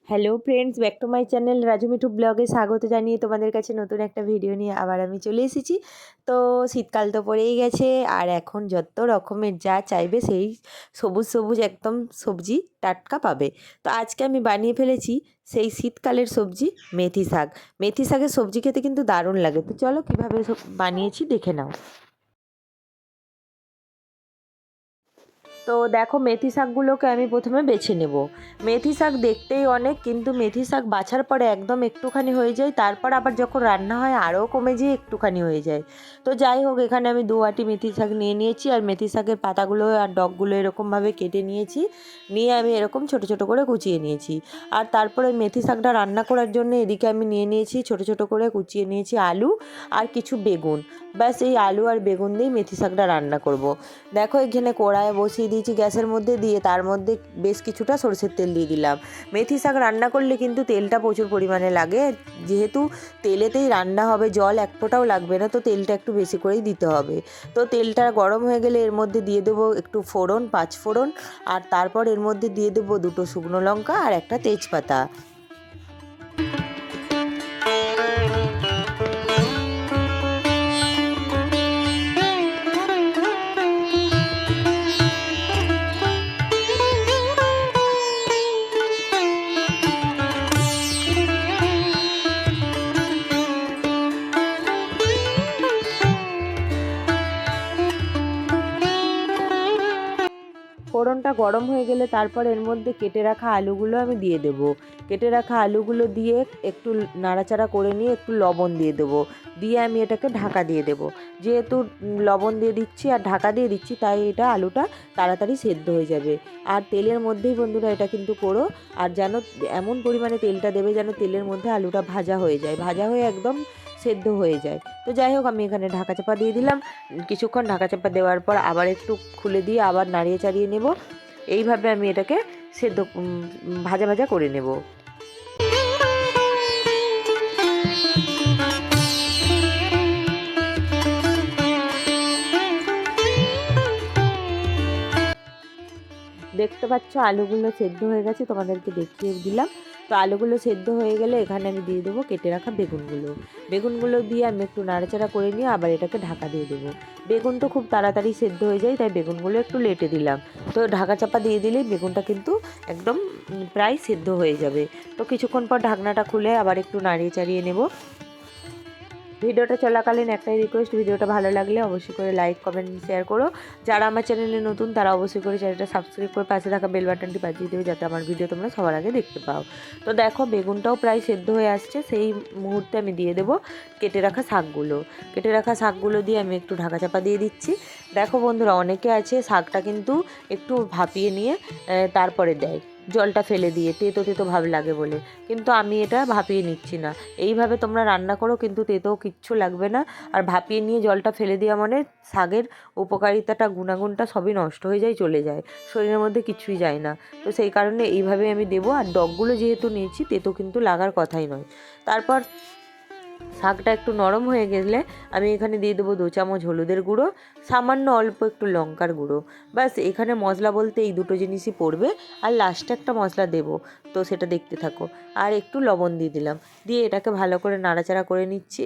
Hello friends, back to my channel Raju Mithu ব্লগে স্বাগত জানিয়ে তোমাদের কাছে নতুন একটা ভিডিও নিয়ে আবার আমি চলে এসেছি। তো শীতকাল তো পড়েই গেছে, আর এখন যত রকমের যা চাইবে সেই সবুজ সবুজ একদম সবজি টাটকা পাবে। তো আজকে আমি বানিয়ে ফেলেছি সেই শীতকালের সবজি মেথি শাক। মেথি শাকের সবজি খেতে কিন্তু দারুণ লাগে। তো চলো কীভাবে বানিয়েছি দেখে নাও। তো দেখো, মেথি শাকগুলোকে আমি প্রথমে বেছে নেব। মেথি শাক দেখতেই অনেক, কিন্তু মেথি শাক বাছার পরে একদম একটুখানি হয়ে যায়, তারপর আবার যখন রান্না হয় আরও কমে যেয়ে একটুখানি হয়ে যায়। তো যাই হোক, এখানে আমি 2 আটি মেথি শাক নিয়ে নিয়েছি, আর মেথি শাকের পাতাগুলো আর ডগগুলো এরকমভাবে কেটে নিয়েছি। নিয়ে আমি এরকম ছোট ছোট করে কুচিয়ে নিয়েছি। আর তারপরে মেথি শাকটা রান্না করার জন্য এদিকে আমি নিয়ে নিয়েছি ছোট ছোট করে কুচিয়ে নিয়েছি আলু আর কিছু বেগুন। ব্যাস এই আলু আর বেগুন দিয়েই মেথি শাকটা রান্না করব। দেখো, এখানে কড়াই বসিয়ে দিয়েছি গ্যাসের মধ্যে, দিয়ে তার মধ্যে বেশ কিছুটা সরষের তেল দিয়ে দিলাম। মেথি শাক রান্না করলে কিন্তু তেলটা প্রচুর পরিমাণে লাগে, যেহেতু তেলেতেই রান্না হবে, জল এক ফোঁটাও লাগবে না, তো তেলটা একটু বেশি করেই দিতে হবে। তো তেলটা গরম হয়ে গেলে এর মধ্যে দিয়ে দেবো একটু ফোড়ন, 5 ফোড়ন, আর তারপর এর মধ্যে দিয়ে দেবো 2টো শুকনো লঙ্কা আর একটা তেজপাতা। ফোড়নটা গরম হয়ে গেলে তারপর এর মধ্যে কেটে রাখা আলুগুলো আমি দিয়ে দেবো। কেটে রাখা আলুগুলো দিয়ে একটু নাড়াচাড়া করে নিয়ে একটু লবণ দিয়ে দেবো। দিয়ে আমি এটাকে ঢাকা দিয়ে দেবো। যেহেতু লবণ দিয়ে দিচ্ছি আর ঢাকা দিয়ে দিচ্ছি, তাই এটা আলুটা তাড়াতাড়ি সেদ্ধ হয়ে যাবে। আর তেলের মধ্যেই বন্ধুরা এটা কিন্তু করো, আর যেন এমন পরিমাণে তেলটা দেবে যেন তেলের মধ্যে আলুটা ভাজা হয়ে যায়, ভাজা হয়ে একদম সেদ্ধ হয়ে যায়। তো যাই হোক, আমি এখানে ঢাকা চাপা দিয়ে দিলাম। কিছুক্ষণ ঢাকা চাপা দেওয়ার পর আবার একটু খুলে দিয়ে আবার নাড়িয়ে চাড়িয়ে নেব। এইভাবে আমি এটাকে সেদ্ধ ভাজা ভাজা করে নেব। দেখতে পাচ্ছ আলুগুলো সেদ্ধ হয়ে গেছে, তোমাদেরকে দেখিয়ে দিলাম। তো আলুগুলো সেদ্ধ হয়ে গেলে এখানে আমি দিয়ে দেবো কেটে রাখা বেগুনগুলো। বেগুনগুলো দিয়ে আমি একটু নাড়াচাড়া করে নিয়ে আবার এটাকে ঢাকা দিয়ে দেবো। বেগুন তো খুব তাড়াতাড়ি সেদ্ধ হয়ে যায়, তাই বেগুনগুলো একটু লেটে দিলাম। তো ঢাকা চাপা দিয়ে দিলেই বেগুনটা কিন্তু একদম প্রায় সেদ্ধ হয়ে যাবে। তো কিছুক্ষণ পর ঢাকনাটা খুলে আবার একটু নাড়িয়ে চাড়িয়ে নেব। ভিডিওটা চলাকালীন একটাই রিকোয়েস্ট, ভিডিওটা ভালো লাগলে অবশ্যই করে লাইক, কমেন্ট, শেয়ার করো। যারা আমার চ্যানেলে নতুন তারা অবশ্যই করে চ্যানেলটা সাবস্ক্রাইব করে পাশে থাকা বেল বাটনটি বাজিয়ে দেবে, যাতে আমার ভিডিও তোমরা সবার আগে দেখতে পাও। তো দেখো, বেগুনটাও প্রায় সেদ্ধ হয়ে আসছে, সেই মুহূর্তে আমি দিয়ে দেবো কেটে রাখা শাকগুলো। কেটে রাখা শাকগুলো দিয়ে আমি একটু ঢাকা চাপা দিয়ে দিচ্ছি। দেখো বন্ধুরা, অনেকে আছে শাকটা কিন্তু একটু ভাপিয়ে নিয়ে তারপরে দেয়, জলটা ফেলে দিয়ে, তেতো তেতো ভাব লাগে বলে। কিন্তু আমি এটা ভাপিয়ে নিচ্ছি না। এইভাবে তোমরা রান্না করো, কিন্তু তেতো কিচ্ছু লাগবে না। আর ভাপিয়ে নিয়ে জলটা ফেলে দেওয়া মানে শাকের উপকারিতাটা, গুণাগুণটা সবই নষ্ট হয়ে যায়, চলে যায়, শরীরের মধ্যে কিছুই যায় না। তো সেই কারণে এইভাবে আমি দেবো। আর ডগগুলো যেহেতু নিয়েছি, তেতো কিন্তু লাগার কথাই নয়। তারপর শাকটা একটু নরম হয়ে গেলে আমি এখানে দিয়ে দেবো 2 চামচ হলুদের গুঁড়ো, সামান্য অল্প একটু লঙ্কার গুঁড়ো। ব্যাস, এখানে মশলা বলতে এই দুটো জিনিসই পড়বে। আর লাস্টে একটা মশলা দেবো, তো সেটা দেখতে থাকো। আর একটু লবণ দিয়ে দিলাম, দিয়ে এটাকে ভালো করে নাড়াচাড়া করে নিচ্ছি।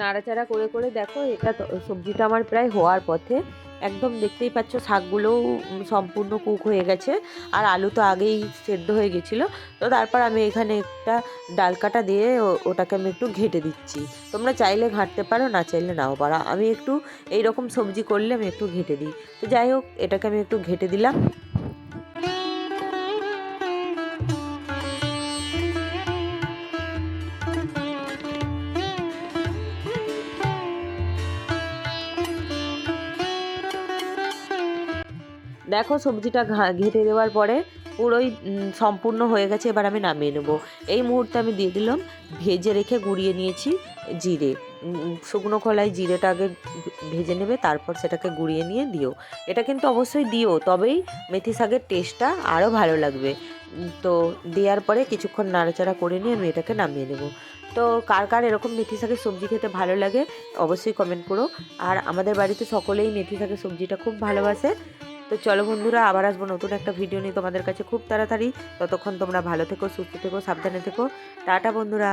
নাড়াচাড়া করে করে দেখো, এটা সবজিটা আমার প্রায় হওয়ার পথে। একদম দেখতেই পাচ্ছ শাকগুলোও সম্পূর্ণ কুক হয়ে গেছে, আর আলু তো আগেই সেদ্ধ হয়ে গেছিলো। তো তারপর আমি এখানে একটা ডালকাটা দিয়ে ওটাকে আমি একটু ঘেঁটে দিচ্ছি। তোমরা চাইলে ঘাঁটতে পারো, না চাইলে নাও পারো। আমি একটু এইরকম সবজি করলে আমি একটু ঘেঁটে দিই। তো যাই হোক, এটাকে আমি একটু ঘেঁটে দিলাম। দেখো, সবজিটা ঘেঁটে দেওয়ার পরে পুরোই সম্পূর্ণ হয়ে গেছে। এবার আমি নামিয়ে নেব। এই মুহূর্তে আমি দিয়ে দিলাম ভেজে রেখে গুঁড়িয়ে নিয়েছি জিরে। শুকনো খোলায় জিরেটা আগে ভেজে নেবে, তারপর সেটাকে গুঁড়িয়ে নিয়ে দিও। এটা কিন্তু অবশ্যই দিও, তবেই মেথি শাকের টেস্টটা আরও ভালো লাগবে। তো দেওয়ার পরে কিছুক্ষণ নাড়াচাড়া করে নিয়ে আমি এটাকে নামিয়ে নেব। তো কার কার এরকম মেথি শাকের সবজি খেতে ভালো লাগে অবশ্যই কমেন্ট করো। আর আমাদের বাড়িতে সকলেই মেথি শাকের সবজিটা খুব ভালোবাসে। তো চলো বন্ধুরা, আবার আসবো নতুন একটা ভিডিও নিয়ে তোমাদের কাছে খুব তাড়াতাড়ি। ততক্ষণ তোমরা ভালো থেকো, সুস্থ থেকো, সাবধানে থেকো। টাটা বন্ধুরা।